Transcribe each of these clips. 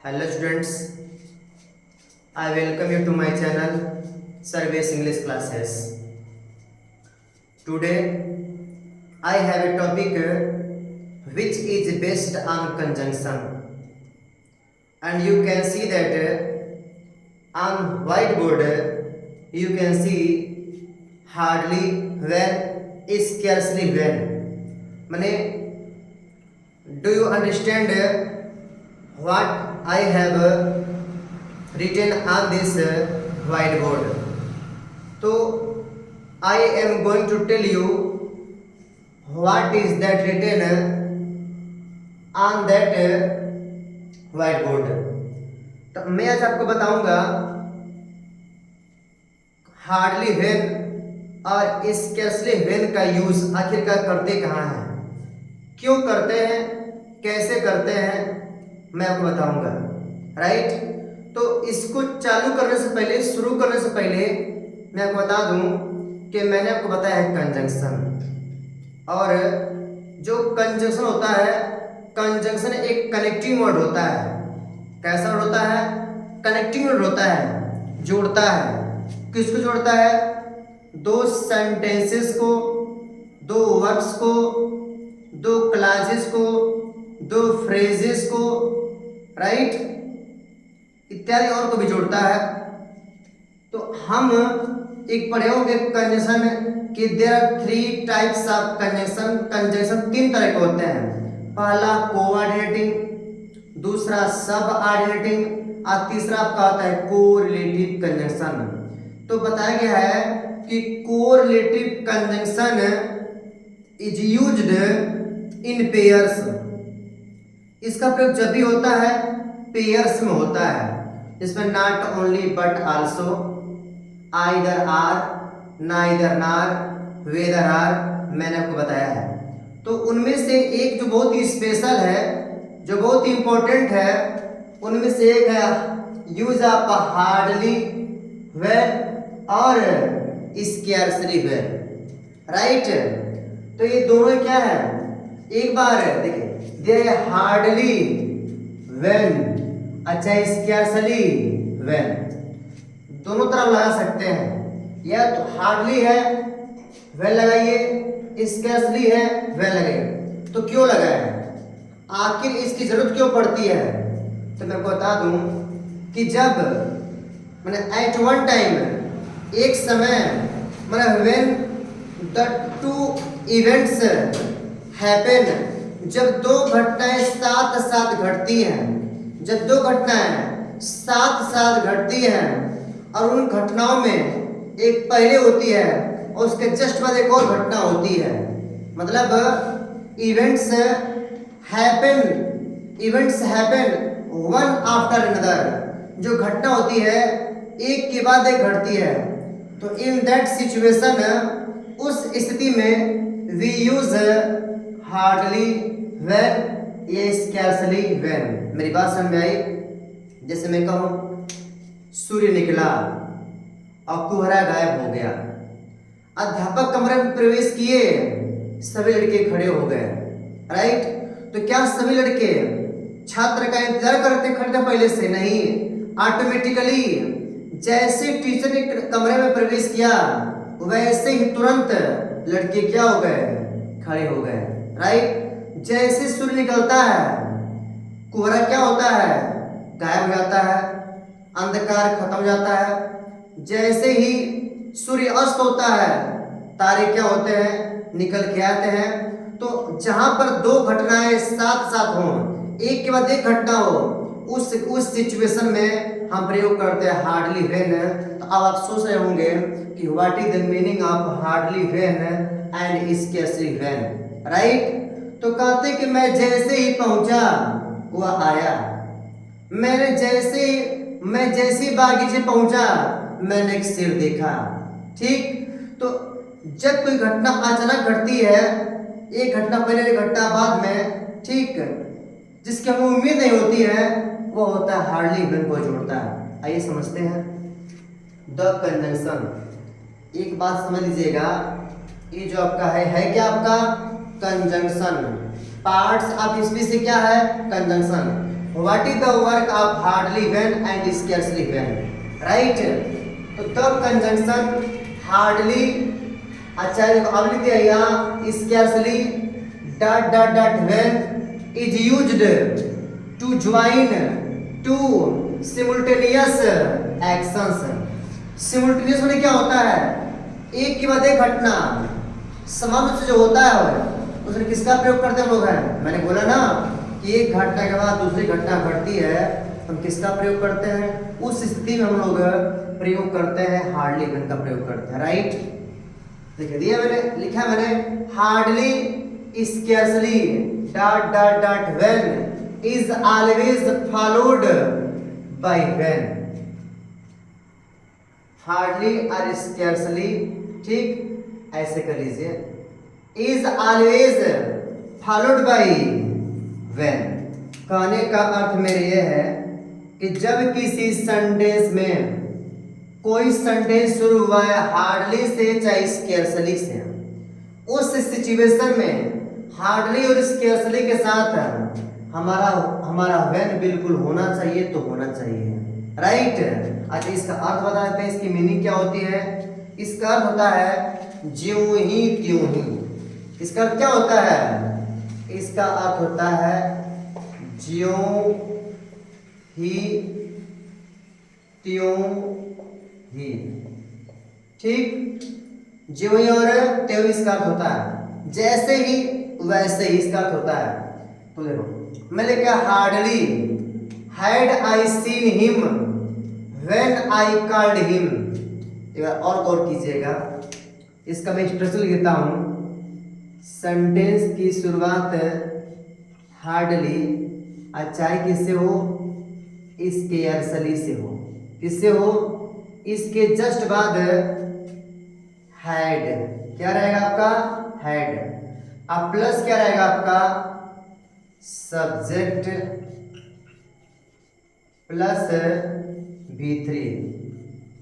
Hello students, I welcome you to my channel Service English Classes. Today I have a topic which is based on conjunction, and you can see that on whiteboard you can see hardly when, scarcely when. माने do you understand what I have written on this whiteboard? So I am going to tell you what is that written on that whiteboard. तो मैं आज आपको बताऊंगा hardly when और scarcely when का use आखिरकार करते कहाँ हैं, क्यों करते हैं, कैसे करते हैं, मैं आपको बताऊंगा। राइट, तो इसको चालू करने से पहले, शुरू करने से पहले मैं आपको बता दूं कि मैंने आपको बताया है कंजंक्शन, और जो कंजंक्शन होता है, कंजंक्शन एक कनेक्टिंग वर्ड होता है। कैसा वर्ड होता है? कनेक्टिंग वर्ड होता है, जोड़ता है। किसको जोड़ता है? दो सेंटेंसेस को, दो वर्ड्स को, दो क्लासेस को, दो फ्रेजेस को, राइट, इत्यादि और को भी जोड़ता है। तो हम एक पढ़े होंगे कंजंक्शन कि there are 3 types of conjunction. Conjunction 3 तरह के होते हैं। पहला कोऑर्डिनेटिंग, दूसरा सब ऑर्डिनेटिंग, और तीसरा आपका होता है कोरिलेटिव कंजंक्शन। तो बताया गया है कि correlative conjunction is used in pairs. इसका प्रयोग जब भी होता है पेयर्स में होता है, जिसमें not only but also, either or, neither nor, whether or, मैंने आपको बताया है। तो उनमें से एक जो बहुत ही स्पेशल है, जो बहुत ही इंपॉर्टेंट है, उनमें से एक है यूज ऑफ हार्डली व्हेन और स्कैर्सली व्हेन। राइट, तो ये दोनों क्या है? एक बार देखिए, दे हार्डली व्हेन, अच्छा स्कैर्सली व्हेन, दोनों तरफ लगा सकते हैं। या तो हार्डली है व्हेन लगाइए, स्कैर्सली है व्हेन लगाइए। तो क्यों लगाए, आखिर इसकी जरूरत क्यों पड़ती है? तो मैं बता दूं कि जब मैंने एट वन टाइम, एक समय, मतलब व्हेन द 2 इवेंट्स हैपन, जब दो घटनाएं साथ साथ घटती हैं, जब दो घटनाएं साथ साथ घटती हैं और उन घटनाओं में एक पहले होती है और उसके जस्ट बाद एक और घटना होती है, मतलब events happen one after another, जो घटना होती है एक के बाद एक घटती है। तो इन दैट सिचुएशन, उस स्थिति में वी यूज हार्डली व्हेन या स्कैर्सली व्हेन। मेरी बात समझ में आई? जैसे मैं कहूं सूर्य निकला और कुहरा गायब हो गया, अध्यापक कमरे में प्रवेश किए, सभी लड़के खड़े हो गए। राइट, तो क्या सभी लड़के छात्र का इंतजार करते खड़े पहले से? नहीं, ऑटोमेटिकली जैसे टीचर ने कमरे में प्रवेश किया वैसे ही तुरंत लड़के क्या हो गए? खड़े हो गए। राइट, जैसे सूर्य निकलता है कोहरा क्या होता है? गायब हो जाता है, अंधकार खत्म हो जाता है। जैसे ही सूर्य अस्त होता है तारे क्या होते हैं? निकल के आते हैं। तो जहां पर दो घटनाएं साथ साथ हों, एक के बाद एक घटना हो, उस सिचुएशन में हम प्रयोग करते हैं हार्डली व्हेन। तो अब आप सोच रहे होंगे कि what is the meaning of hardly when and scarcely when. Right, तो कहते कि मैं जैसे ही पहुंचा वह आया, मैं जैसे ही बागीचे पहुंचा मैंने एक शेर देखा। ठीक, तो जब कोई घटना अचानक घटती है, एक घटना पहले, एक घटना बाद में, ठीक, जिसकी हमें उम्मीद नहीं होती है, वो होता है हार्डली व्हेन को जोड़ता है। आइए समझते हैं द कंजंक्शन। एक बात समझ लीजिएगा, ये जो आपका है क्या? आपका कंजंक्शन। पार्ट्स ऑफ स्पीच से क्या है? Conjunction. What is the work of hardly when and scarcely when, right. तो द कंजंक्शन हार्डली, अच्छा अब लिख दिया यहाँ scarcely dot dot dot when is used to join two simultaneous actions. Simultaneous में क्या होता है, एक के बाद एक घटना समान रूप से जो होता है उसमें किसका प्रयोग करते हैं हम लोग हैं, मैंने बोला ना कि एक घटना के बाद दूसरी घटना घटती है, हम किसका प्रयोग करते हैं, उस स्थिति में हम लोग प्रयोग करते हैं हार्डली व्हेन का प्रयोग करते हैं, राइट। देखिए दिया मैंने, लिखा मैंने hardly scarcely dot dot dot when is always followed by when, hardly or scarcely, ठीक ऐसे कर लीजिए, is always followed by when. कहने का अर्थ मेरे ये है कि जब किसी सेंटेंस में कोई सेंटेंस शुरू हुआ है हार्डली से चाहे स्कैर्सली से, उस सिचुएशन में हार्डली और स्कैर्सली के साथ हमारा व्हेन बिल्कुल होना चाहिए, तो होना चाहिए, राइट। अच्छा इसका अर्थ बता देते हैं, इसकी मीनिंग क्या होती है। इसका अर्थ होता है ज्यों ही त्यों ही। इसका अर्थ क्या होता है, इसका अर्थ होता है ज्यों ही त्यों ही, ठीक। ज्यों ही और त्यों इसका अर्थ होता है जैसे ही वैसे ही इसका अर्थ होता है। तो देखो मैं लिखा hardly had I seen him when I called him. एक बार और गौर कीजिएगा, इसका मैं स्ट्रक्चर लिखता हूं। सेंटेंस की शुरुआत हार्डली चाहे किससे हो, स्कैर्सली से हो, किससे हो, इसके जस्ट बाद हैड क्या रहेगा आपका, हैड। अब प्लस क्या रहेगा आपका, सब्जेक्ट प्लस V3।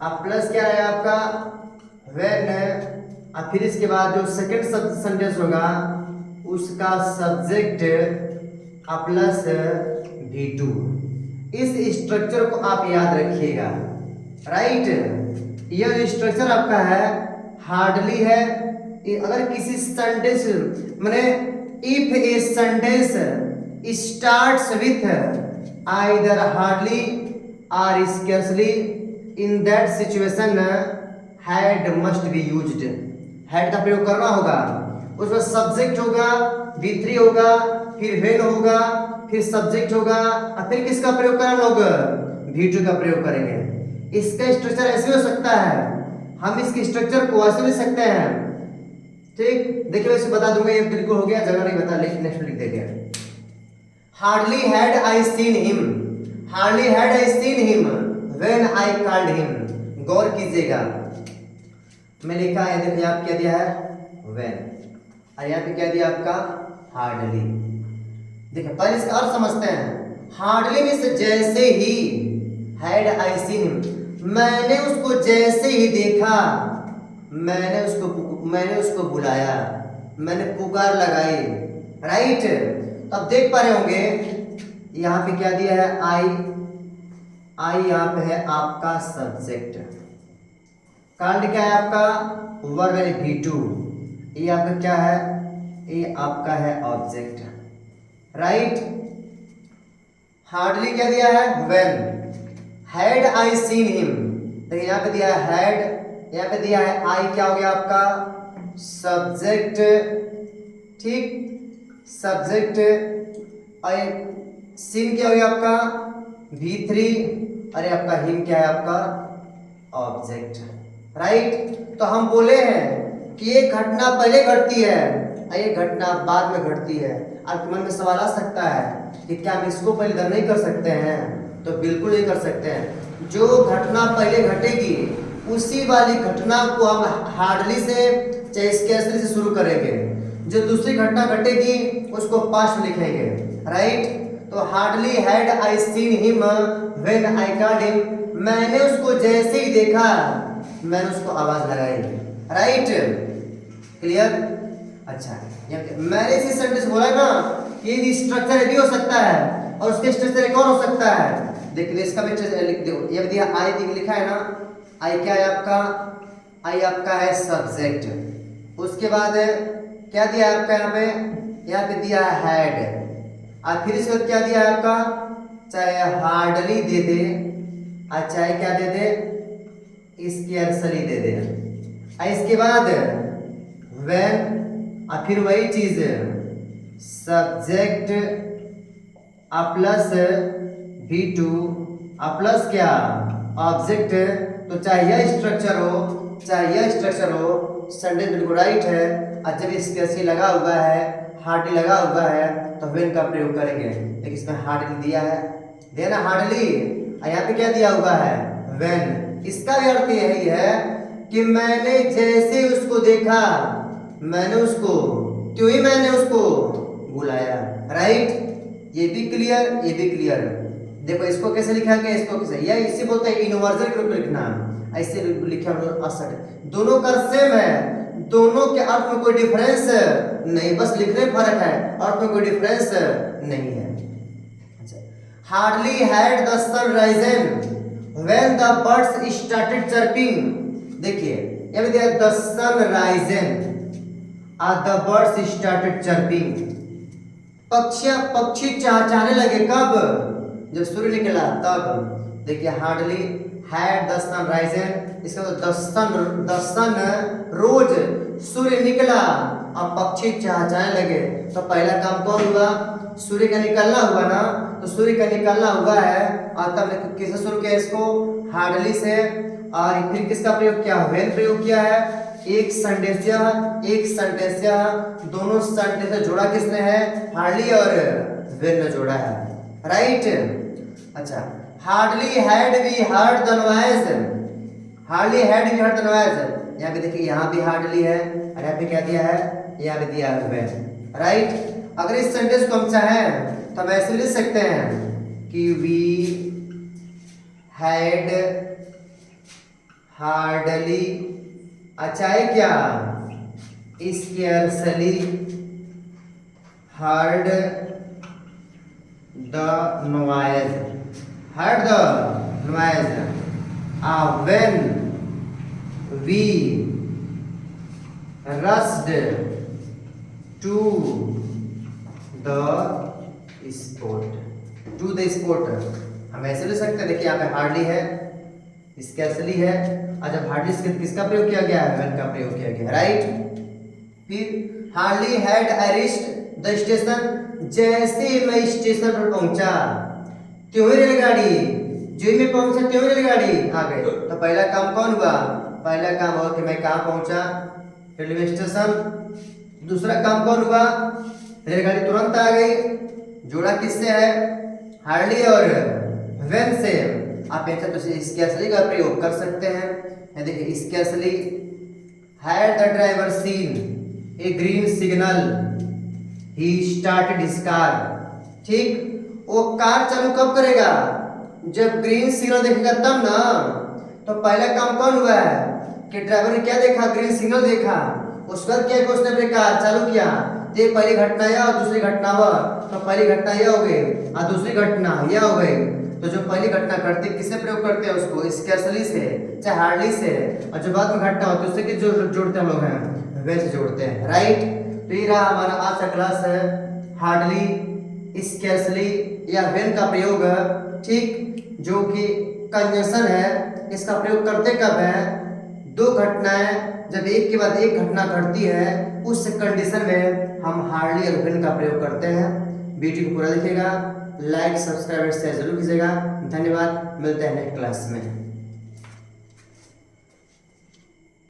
अब प्लस क्या रहेगा आपका, व्हेन। अब फिर इसके बाद जो सेकंड सेंटेंस होगा उसका सब्जेक्ट प्लस V2। इस स्ट्रक्चर को आप याद रखिएगा, राइट। यह स्ट्रक्चर आपका है हार्डली है। अगर किसी सेंटेंस माने if a sentence starts with either hardly or scarcely in that situation had must be used. Had का प्रयोग करना होगा, उसमें सब्जेक्ट होगा, V3 होगा, फिर व्हेन होगा, फिर सब्जेक्ट होगा, और फिर किसका प्रयोग करें लोग, V2 का प्रयोग करेंगे। इसका स्ट्रक्चर ऐसे हो सकता है, हम इसके स्ट्रक्चर को ऐसे लिख सकते हैं, ठीक। देखिए वैसे बता दूंगा, ये बिल्कुल हो गया, जगह नहीं बता, लेकिन नेक्स्ट लिख देंगे। Hardly had I seen him, hardly had I seen him when I called him. गौर कीजिएगा, मैं लिखा है, देखिए आप क्या दिया है, व्हेन, और यहाँ पे क्या दिया आपका, हार्डली। देखिए पहले इसका अर्थ समझते हैं। हार्डली में से जैसे ही, हैड आई सीन हिम, मैंने उसको जैसे ही देखा, मैंने उसको बुलाया, मैंने पुकार लगाई, राइट। तो अब देख पा रहे होंगे यहाँ पे क्या दिया है, आई यहाँ पे है आपका सब्जेक्ट, कॉल्ड क्या है आपका, वर्ब यानी V2, ये आपका क्या है, ये आपका है ऑब्जेक्ट, राइट। हार्डली क्या दिया है, when. Had I seen him, देखिए यहाँ पे दिया है हैड, यहाँ पे दिया है आई, क्या हो गया आपका सब्जेक्ट, ठीक, सब्जेक्ट, और सीन क्या हो गया आपका V3, अरे आपका हिम क्या है आपका ऑब्जेक्ट, राइट। तो हम बोले हैं कि ये घटना पहले घटती है और ये घटना बाद में घटती है। आपके मन में सवाल आ सकता है कि क्या हम इसको पहले दर नहीं कर सकते हैं, तो बिल्कुल नहीं कर सकते हैं। जो घटना पहले घटेगी उसी वाली घटना को हम हार्डली से चाहे स्कैर्सली से शुरू करेंगे, जो दूसरी घटना घटेगी उसको पास्ट में लिखेंगे, राइट। तो hardly had I seen him when I called him, मैंने उसको जैसे ही देखा मैंने उसको आवाज लगाई, राइट, क्लियर। अच्छा मैंने इसी सेंटेंस बोला ना, ये स्ट्रक्चर भी हो सकता है और उसके स्ट्रक्चर एक और हो सकता है। देखिए इसका भी लिख दो, ये दिया आई लिखा है ना, आई क्या है आपका, आई आपका है सब्जेक्ट। उसके बाद क्या दिया है आपका यहाँ पे दिया है हेड, और फिर इसके बाद क्या दिया है आपका, चाहे हार्डली दे दे और चाहे क्या दे दे, स्केर्सली दे दे। और इसके बाद व्हेन, और फिर वही चीज सब्जेक्ट प्लस V2 प्लस क्या ऑब्जेक्ट, तो चाहे यह स्ट्रक्चर हो चाहे यह स्ट्रक्चर हो, सेंटेंस बिल्कुल राइट है। और जब स्केर्सली लगा हुआ है, हार्डली लगा हुआ है, तो व्हेन का प्रयोग करेंगे। लेकिन इसमें हार्डली दिया है, देना हार्डली, और यहाँ पे क्या दिया हुआ है, व्हेन। इसका भी अर्थ यही है कि मैंने जैसे उसको देखा, मैंने उसको, क्यों ही मैंने उसको बुलाया, राइट। ये भी क्लियर, ये भी क्लियर। देखो इसको कैसे लिखा गया, इसको कैसे, या इसे बोलते हैं इनवर्जन के रूप में लिखना, ऐसे लिखा असर, दोनों का सेम है, दोनों के अर्थ में कोई डिफरेंस नहीं, बस लिखने में फर्क है, अर्थ में कोई डिफरेंस नहीं है। Hardly had the sun risen when the birds started chirping. देखिए ये भी दिया द सन राइजन और द बर्ड्स स्टार्टेड चर्पिंग। पक्षी चहचहाने लगे, कब, जब सूर्य निकला तब। देखिए hardly had the sun risen, इसका द सन रोज सूर्य निकला और पक्षी चहचहाने लगे। तो पहला काम कौन हुआ, सूर्य का निकलना हुआ ना, तो सूर्य का निकलना हुआ है, और तब किससे शुरू किया इसको, हार्डली से। और फिर किसका प्रयोग किया, व्हेन प्रयोग किया है। एक सेंटेंस दोनों सेंटेंस से जोड़ा किसने है, हार्डली और व्हेन ने जोड़ा है, राइट। अच्छा, hardly had we heard the noise, hardly had we heard the noise. यहाँ पे देखिए, यहाँ भी हार्डली है, और यहाँ पे क्या दिया है, यहाँ पे दिया है व्हेन, राइट। अगर इस सेंटेंस को हम चाहें तो हम ऐसे लिख सकते हैं कि वी हैड हार्डली, अच्छा है क्या, scarcely heard the noise, heard the noise, when we rushed to the spot, to the spot. हम ऐसे ले सकते हैं, देखिए यहाँ पे हार्डली है, स्केर्सली है, और जब हार्डली से किसका प्रयोग किया गया है, व्हेन का प्रयोग किया गया, राइट। फिर hardly had I reached the station, जैसे मैं स्टेशन पर पहुंचा, त्यों ही रेलगाड़ी, जो मैं पहुंचा त्यों ही रेलगाड़ी आ गई। तो पहला काम कौन हुआ, पहला काम हुआ कि मैं कहाँ पहुंचा, रेलवे स्टेशन। दूसरा काम कौन हुआ, रेलगाड़ी तुरंत आ गई, जोड़ा किससे है, हार्डली और व्हेन से। आप ऐसा तो स्केर्सली का प्रयोग कर सकते हैं। देखिए scarcely had the driver seen a green signal he started his car. ठीक, वो कार चालू कब करेगा, जब ग्रीन सिग्नल देखेगा तब ना। तो पहला काम कौन हुआ है कि ड्राइवर ने क्या देखा, ग्रीन सिग्नल देखा, उसके बाद क्या किया, उसने अपनी कार चालू किया। तो पहली घटना यह और दूसरी घटना वह, तो पहली घटना यह हो गई और दूसरी घटना यह हो गई। तो जो पहली घटना घटती किससे प्रयोग करते हैं उसको, स्केर्सली से चाहे हार्डली से, और जो बाद में घटना होती है उससे किस जोड़ते हम लोग हैं, वैसे जोड़ते हैं, राइट। तो ये रहा हमारा आज का क्लास है, हार्डली, स्केर्सली या व्हेन का प्रयोग, ठीक, जो कि कंजंक्शन है। इसका प्रयोग करते कब है, दो घटनाएं जब एक के बाद एक घटना घटती है उस कंडीशन में हम हार्डली और व्हेन का प्रयोग करते हैं। वीडियो को पूरा देखिएगा, लाइक सब्सक्राइब शेयर जरूर कीजिएगा। धन्यवाद, मिलते हैं नेक्स्ट क्लास में।